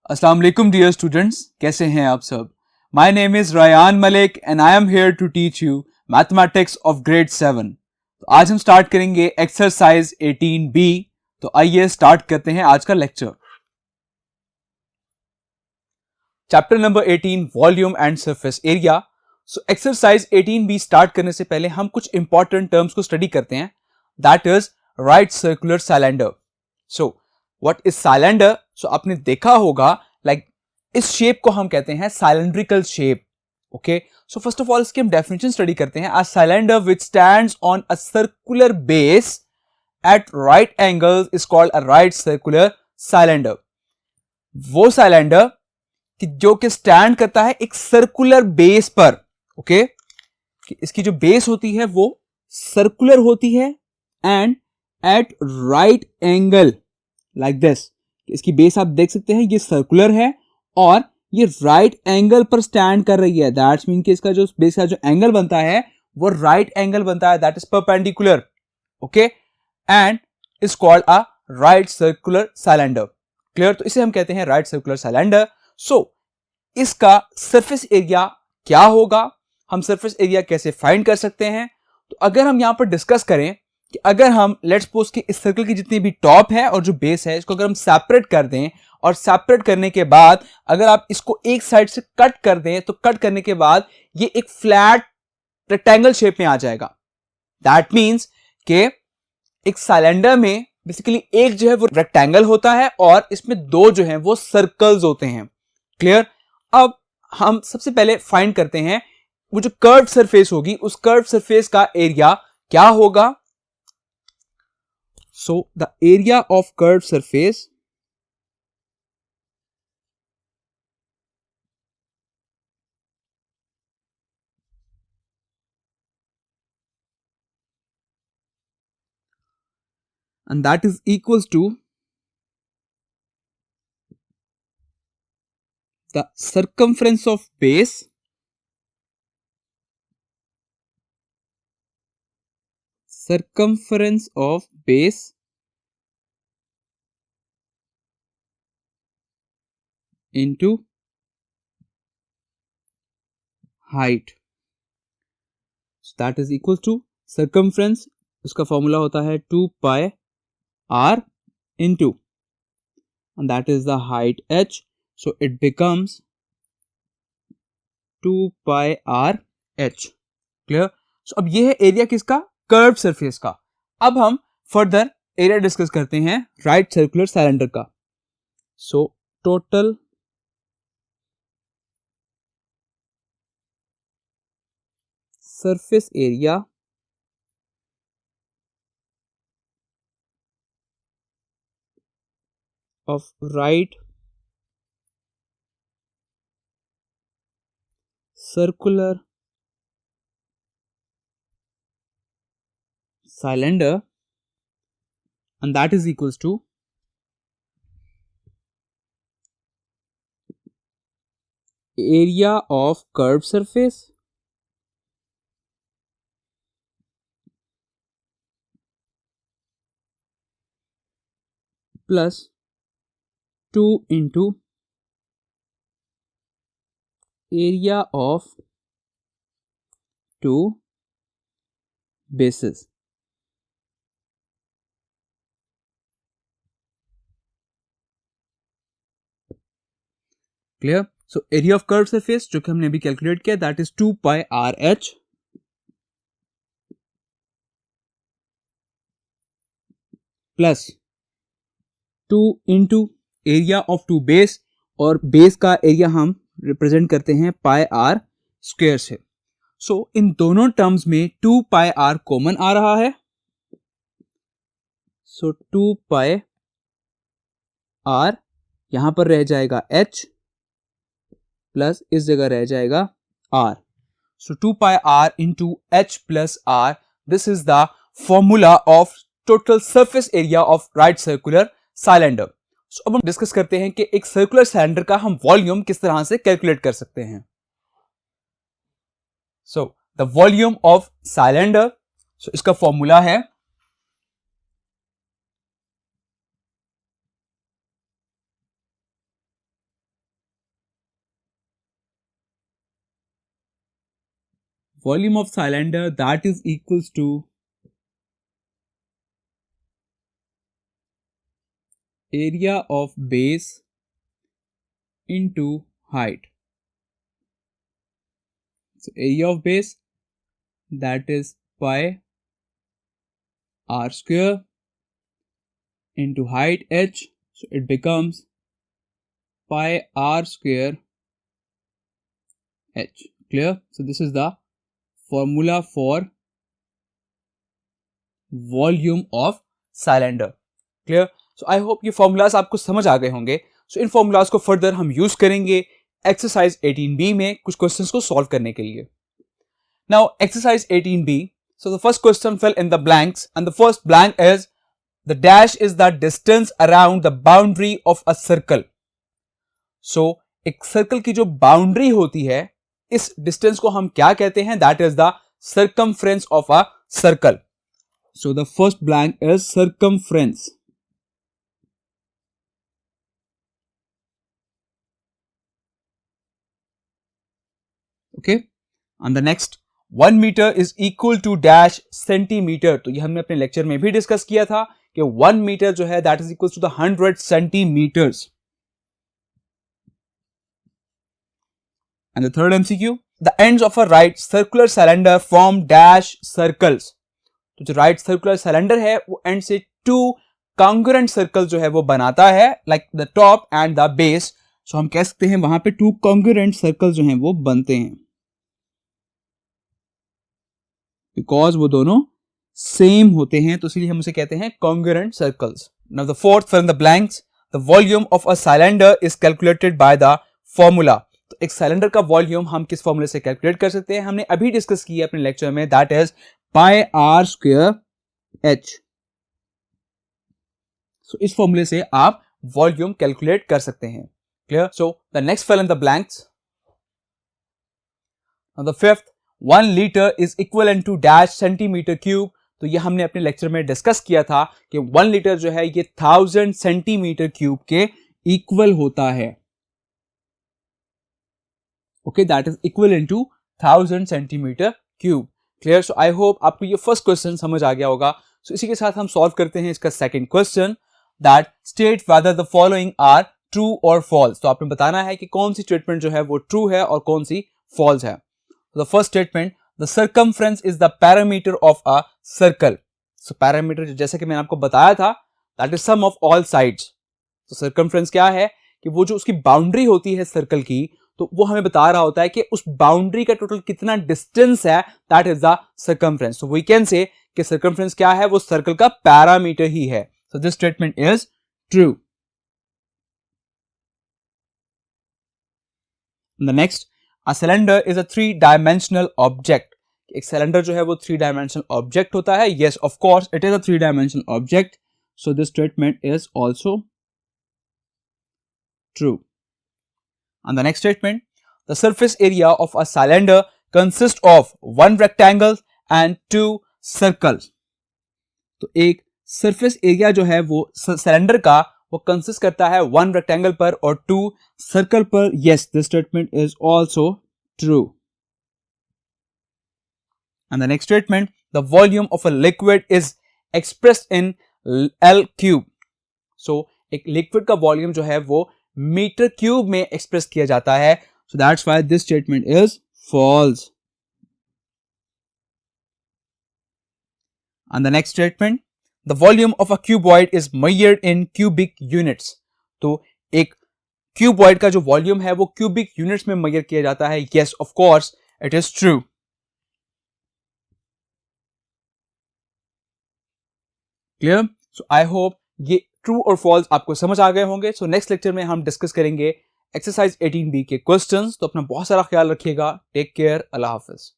अस्सलाम वालेकुम dear students, कैसे हैं आप सब। My name is Rayan Malik and I am here to teach you mathematics of grade 7। तो आज हम स्टार्ट करेंगे एक्सरसाइज 18B। तो आइए स्टार्ट करते हैं आज का lecture. Chapter number 18 volume and surface area. So exercise 18B start करने से पहले हम कुछ इंपॉर्टेंट टर्म्स को स्टडी करते हैं। That is right circular cylinder. So what is cylinder? So आपने देखा होगा लाइक इस शेप को हम कहते हैं cylindrical shape. Okay, so first of all इसकी हम डेफिनेशन स्टडी करते हैं। A cylinder which stands on a circular base at right angles is called a right circular cylinder. वो सिलेंडर कि जो कि स्टैंड करता है एक सर्कुलर बेस पर। ओके, कि इसकी जो बेस होती है वो सर्कुलर होती है and at right angle like this. इसकी बेस आप देख सकते हैं ये सर्कुलर है और ये राइट एंगल पर स्टैंड कर रही है। दैट्स मीन कि इसका जो बेस का जो एंगल बनता है वो राइट एंगल बनता है, that is perpendicular. Okay, and is called a right circular cylinder. Clear? तो इसे हम कहते हैं राइट सर्कुलर सिलेंडर। सो इसका सरफेस एरिया क्या होगा, हम सरफेस एरिया कैसे फाइंड कर सकते हैं? तो अगर हम यहां पर डिस्कस करें कि अगर हम लेट्स सपोज कि इस सर्कल की जितनी भी टॉप है और जो बेस है इसको अगर हम सेपरेट कर दें और सेपरेट करने के बाद अगर आप इसको एक साइड से कट कर दें तो कट करने के बाद ये एक फ्लैट रेक्टेंगल शेप में आ जाएगा। दैट मीन्स कि एक सिलेंडर में बेसिकली एक जो है वो रेक्टेंगल होता है और इसमें दो जो है वो सर्कल्स होते हैं। क्लियर? अब हम सबसे पहले फाइंड करते हैं वो जो कर्व सरफेस होगी उस कर्व सरफेस का एरिया क्या होगा। So the area of curved surface and that is equals to the circumference of base into height. So that is equals to circumference, उसका फॉर्मूला होता है 2 pi r into and that is the height h, so it becomes 2 pi r h. Clear? सो अब ये है area किसका? Curve surface का। अब हम फर्दर एरिया डिस्कस करते हैं राइट सर्कुलर सिलेंडर का। So total surface area of right circular cylinder and that is equals to area of curved surface plus 2 into area of two bases. Clear? So area of curve surface जो कि हमने अभी calculate किया that is 2 pi r h plus 2 into area of two base और base का area हम represent करते हैं पाई आर स्क्वायर से। सो इन दोनों टर्म्स में 2 पाई आर कॉमन आ रहा है। सो 2 पाई आर यहां पर रह जाएगा h प्लस इस जगह रह जाएगा r। So 2 pi r into h plus r, this is the formula of total surface area of right circular cylinder. So अब हम डिस्कस करते हैं कि एक सर्कुलर सिलेंडर का हम वॉल्यूम किस तरह से कैलकुलेट कर सकते हैं। So the volume of cylinder, so इसका फॉर्मूला है volume of cylinder that is equals to area of base into height. So area of base that is pi r square into height h, so it becomes pi r square h. Clear? So this is the formula for volume of cylinder. Clear? So I hope ये formulas आपको समझ आ गए होंगे. So इन formulas को further हम use करेंगे exercise 18B में कुछ questions को solve करने के लिए. Now exercise 18B, so the first question fill in the blanks and the first blank is the dash is the distance around the boundary of a circle. So एक circle की जो boundary होती है इस distance को हम क्या कहते हैं? That is the circumference of a circle. So the first blank is circumference. Okay, and the next 1 meter is equal to dash centimeter. तो ये हमने अपने लेक्चर में भी डिस्कस किया था कि 1 मीटर जो है that is equal to the 100 centimeters. And the third MCQ, the ends of a right circular cylinder form dash circles. तो जो right circular cylinder है वो end से 2 congruent circle जो है वो बनाता है like the top and the base. So हम कह सकते हैं वहां पे 2 congruent circle जो हैं वो बनते हैं बिकॉज वो दोनों सेम होते हैं, तो इसलिए हम उसे कहते हैं congruent circles. Now the fourth fill in the blanks, the volume of a cylinder is calculated by the formula. तो एक सिलेंडर का वॉल्यूम हम किस फॉर्मूले से कैलकुलेट कर सकते हैं? हमने अभी डिस्कस किया अपने लेक्चर में, that is pi r square h. So इस फॉर्मूले से आप वॉल्यूम कैलकुलेट कर सकते हैं. Clear? So the next fill in the blanks. The fifth, 1 litre is equivalent to dash centimetre cube. तो ये हमने अपने लेक्चर में डिस्कस किया था कि 1 लीटर जो है ये 1000 सेंटीमीटर क्यूब के इक्वल होता है. Okay, that is equivalent to 1000 centimetre cube. Clear? So I hope आपको ये फर्स्ट क्वेश्चन समझ आ गया होगा. सो इसी के साथ हम सॉल्व करते हैं इसका second question, that state whether the following are true और फॉल्स. तो आपने बताना है कि कौन सी स्टेटमेंट जो है वो ट्रू है और कौन सी फॉल्स है. The first statement, the circumference is the parameter of a circle. So parameter जैसे कि मैंने आपको बताया था, that is sum of all sides. तो circumference क्या है कि वो जो उसकी बाउंड्री होती है सर्कल की, तो वो हमें बता रहा होता है कि उस बाउंड्री का टोटल कितना डिस्टेंस है, that is the circumference. So we can say कि circumference क्या है, वो सर्कल का पैरामीटर ही है. So this statement is true. And the next, a cylinder is a 3-dimensional object. एक सिलेंडर जो है वो 3-dimensional object होता है. Yes, of course, it is a 3-dimensional object. So this statement is also true. And the next statement, the surface area of a cylinder consists of 1 rectangle and 2 circles. तो एक surface area जो है वो cylinder का वो consist करता है 1 rectangle पर और 2 सर्कल पर. Yes, this statement is also true. And the next statement, the volume of a liquid is expressed in L cube. So एक लिक्विड का वॉल्यूम जो है वो मीटर क्यूब में एक्सप्रेस किया जाता है. So that's why this statement is false. And the next statement, the volume of a cuboid is measured in cubic units. तो एक cuboid का जो वॉल्यूम है वो cubic units में मेजर किया जाता है. Yes, of course, it is true. Clear? So I hope ये true और false आपको समझ आ गए होंगे. So next lecture में हम डिस्कस करेंगे एक्सरसाइज 18B के क्वेश्चंस. तो अपना बहुत सारा ख्याल रखिएगा. Take care. अल्लाह हाफिज.